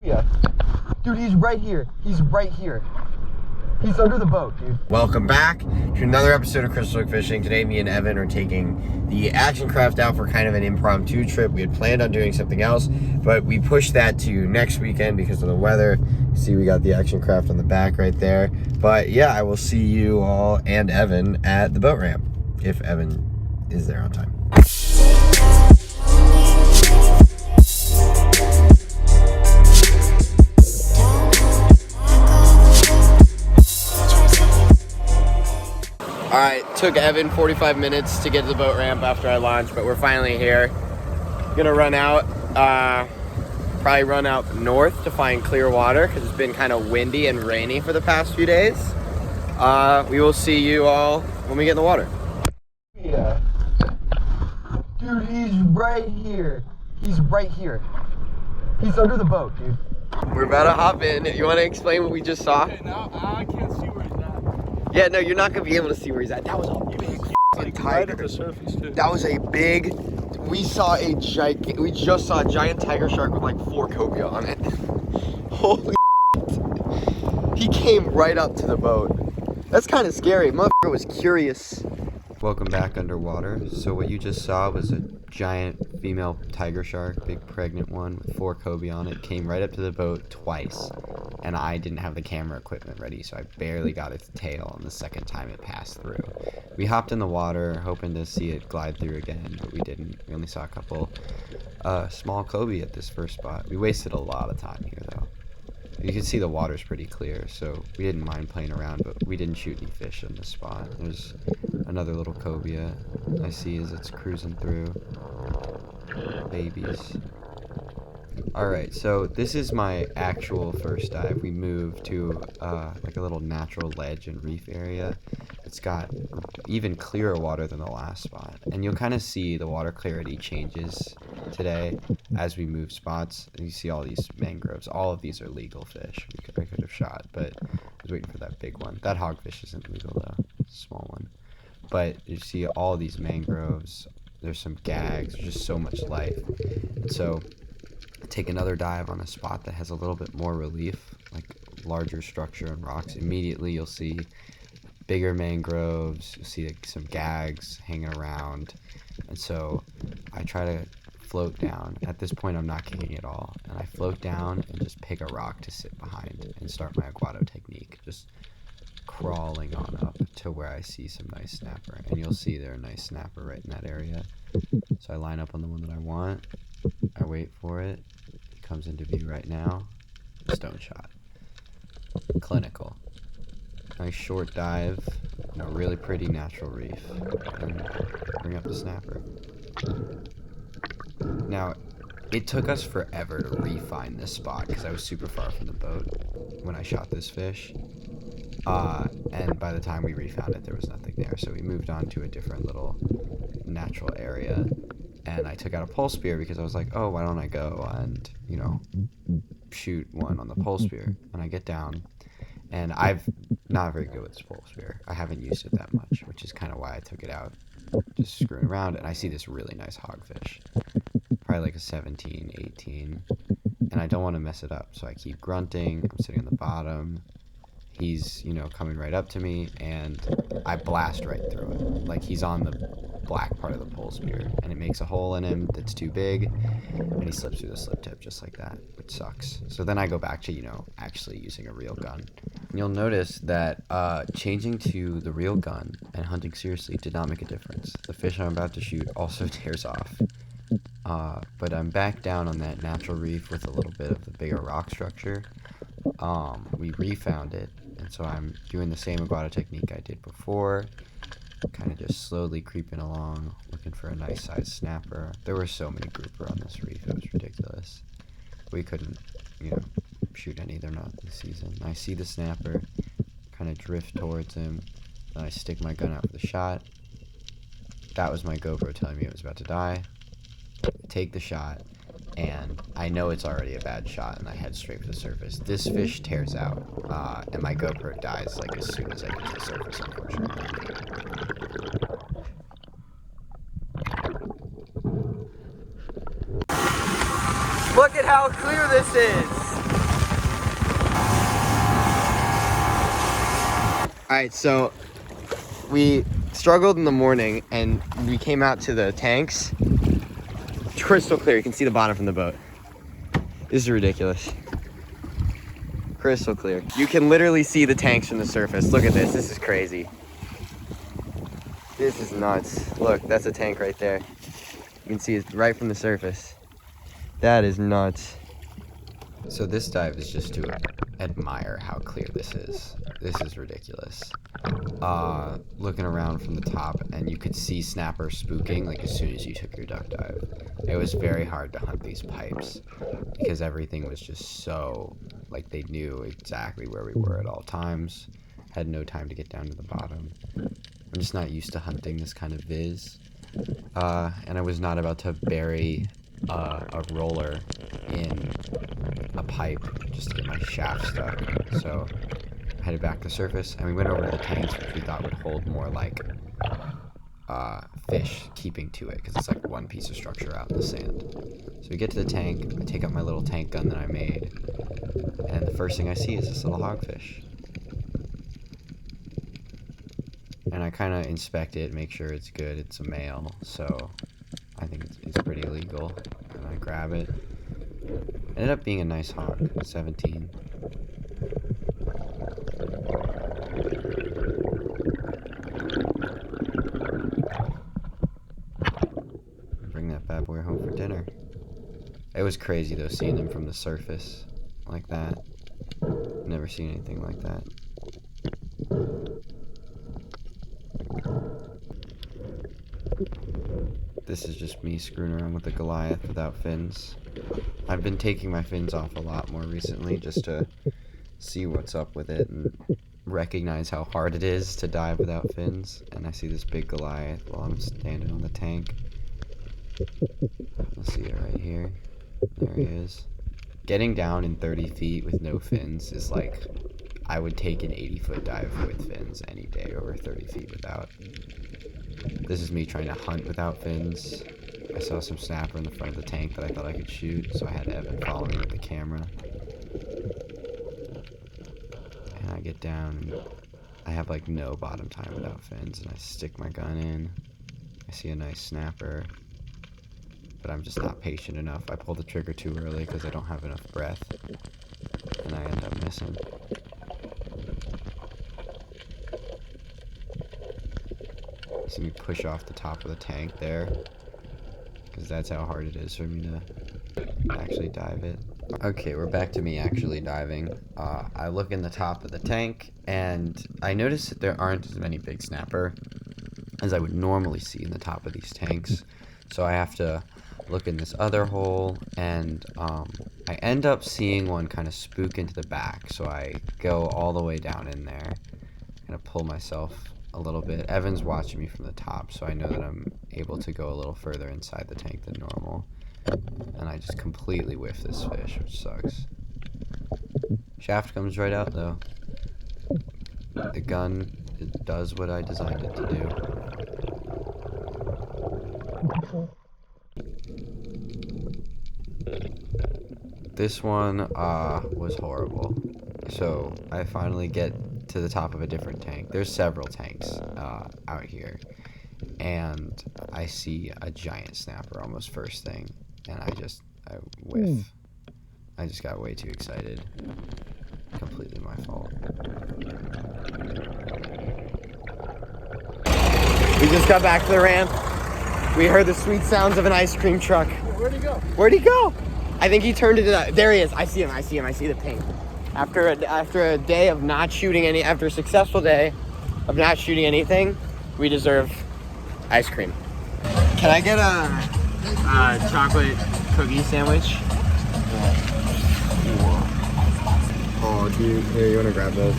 Yeah. Dude, he's right here. He's right here. He's under the boat, dude. Welcome back to another episode of Crystal Lake Fishing. Today, me and Evan are taking the action craft out for kind of an impromptu trip. We had planned on doing something else, but we pushed that to next weekend because of the weather. See, we got the action craft on the back right there. But yeah, I will see you all and Evan at the boat ramp, if Evan is there on time. Alright, took Evan 45 minutes to get to the boat ramp after I launched, but we're finally here. Gonna run out, probably run out north to find clear water because it's been kind of windy and rainy for the past few days. We will see you all when we get in the water. Yeah. Dude, he's right here. He's right here. He's under the boat, dude. We're about to hop in. You want to explain what we just saw? Okay, now I can't see where he's at. Yeah, no, you're not gonna be able to see where he's at. That was a big tiger. Right at the surface too. That was a big. We just saw a giant tiger shark with like 4 cobia on it. Holy he came right up to the boat. That's kind of scary. Motherfucker was curious. Welcome back underwater. So what you just saw was a giant female tiger shark, big pregnant one with 4 cobia on it, came right up to the boat twice. And I didn't have the camera equipment ready, so I barely got its tail on the second time it passed through. We hopped in the water, hoping to see it glide through again, but we didn't. We only saw a couple small cobia at this first spot. We wasted a lot of time here, though. You can see the water's pretty clear, so we didn't mind playing around, but we didn't shoot any fish in this spot. There's another little cobia I see as it's cruising through. Babies. Alright, so this is my actual first dive. We moved to like a little natural ledge and reef area. It's got even clearer water than the last spot. And you'll kind of see the water clarity changes today as we move spots. And you see all these mangroves. All of these are legal fish I could have shot, but I was waiting for that big one. That hogfish isn't legal though, it's a small one. But you see all these mangroves. There's some gags, there's just so much life. And so take another dive on a spot that has a little bit more relief, like larger structure and rocks. Immediately you'll see bigger mangroves, you'll see like some gags hanging around, and so I try to float down. At this point I'm not kicking at all, and I float down and just pick a rock to sit behind and start my aguado technique, just crawling on up to where I see some nice snapper, and you'll see there a nice snapper right in that area. So I line up on the one that I want, I wait for it, it comes into view right now, stone shot. Clinical. Nice short dive, really pretty natural reef, and bring up the snapper. Now, it took us forever to re-find this spot because I was super far from the boat when I shot this fish. And by the time we refound it, there was nothing there, so we moved on to a different little natural area. And I took out a pole spear because I was like, oh, why don't I go and, shoot one on the pole spear? And I get down, and I'm not very good with this pole spear. I haven't used it that much, which is kind of why I took it out, just screwing around. And I see this really nice hogfish, probably like a 17, 18, and I don't want to mess it up, so I keep grunting. I'm sitting on the bottom. He's, coming right up to me, and I blast right through it. Like, he's on the black part of the pole spear, and it makes a hole in him that's too big, and he slips through the slip tip just like that, which sucks. So then I go back to, actually using a real gun. And you'll notice that changing to the real gun and hunting seriously did not make a difference. The fish I'm about to shoot also tears off. But I'm back down on that natural reef with a little bit of the bigger rock structure. We refound it, and so I'm doing the same aguado technique I did before, kind of just slowly creeping along, looking for a nice sized snapper. There were so many grouper on this reef, it was ridiculous. We couldn't, shoot any, they're not this season. I see the snapper, kind of drift towards him, then I stick my gun out for the shot. That was my GoPro telling me it was about to die. I take the shot, and I know it's already a bad shot, and I head straight for the surface. This fish tears out, and my GoPro dies like as soon as I get to the surface, unfortunately. Look at how clear this is! Alright, so we struggled in the morning and we came out to the tanks. It's crystal clear. You can see the bottom from the boat. This is ridiculous. Crystal clear. You can literally see the tanks from the surface. Look at this. This is crazy. This is nuts. Look, that's a tank right there. You can see it right from the surface. That is nuts. So this dive is just to admire how clear this is. This is ridiculous. Looking around from the top, and you could see snapper spooking like as soon as you took your duck dive. It was very hard to hunt these pipes because everything was just so, like, they knew exactly where we were at all times. Had no time to get down to the bottom. I'm just not used to hunting this kind of viz. And I was not about to bury a roller in a pipe just to get my shaft stuck. So I headed back to surface, and we went over to the tanks, which we thought would hold more like fish keeping to it, because it's like one piece of structure out in the sand. So we get to the tank, I take out my little tank gun that I made, and the first thing I see is this little hogfish. And I kind of inspect it, make sure it's good. It's a male, so I think it's pretty legal. And I grab it. Ended up being a nice hog, 17. Bring that bad boy home for dinner. It was crazy though, seeing them from the surface like that. Never seen anything like that. This is just me screwing around with the Goliath without fins. I've been taking my fins off a lot more recently just to see what's up with it and recognize how hard it is to dive without fins. And I see this big Goliath while I'm standing on the tank. I'll see it right here. There he is. Getting down in 30 feet with no fins is like, I would take an 80-foot dive with fins any day over 30 feet without. This is me trying to hunt without fins. I saw some snapper in the front of the tank that I thought I could shoot, so I had Evan follow me with the camera. And I get down, and I have like no bottom time without fins, and I stick my gun in. I see a nice snapper, but I'm just not patient enough. I pull the trigger too early because I don't have enough breath, and I end up missing. See me push off the top of the tank there, because that's how hard it is for me to actually dive it. Okay, we're back to me actually diving. I look in the top of the tank, and I notice that there aren't as many big snapper as I would normally see in the top of these tanks. So I have to look in this other hole, and I end up seeing one kind of spook into the back. So I go all the way down in there, kind of pull myself a little bit. Evan's watching me from the top, so I know that I'm able to go a little further inside the tank than normal. And I just completely whiff this fish, which sucks. Shaft comes right out though. The gun, it does what I designed it to do. This one was horrible. So I finally get to the top of a different tank. There's several tanks out here, and I see a giant snapper almost first thing, and I whiff. I just got way too excited. Completely my fault. We just got back to the ramp. We heard the sweet sounds of an ice cream truck. Where'd he go? Where'd he go? I think he turned into that. There he is. I see him. I see the ping. After a day of not shooting after a successful day of not shooting anything, we deserve ice cream. Can I get a chocolate cookie sandwich? Oh, dude, here, you wanna grab those?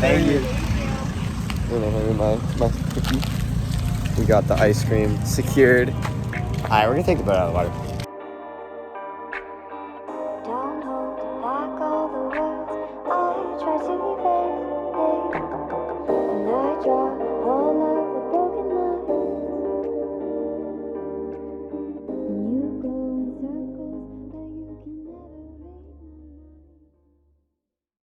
Thank you. My cookie. We got the ice cream secured. All right, we're gonna take the boat out of the water.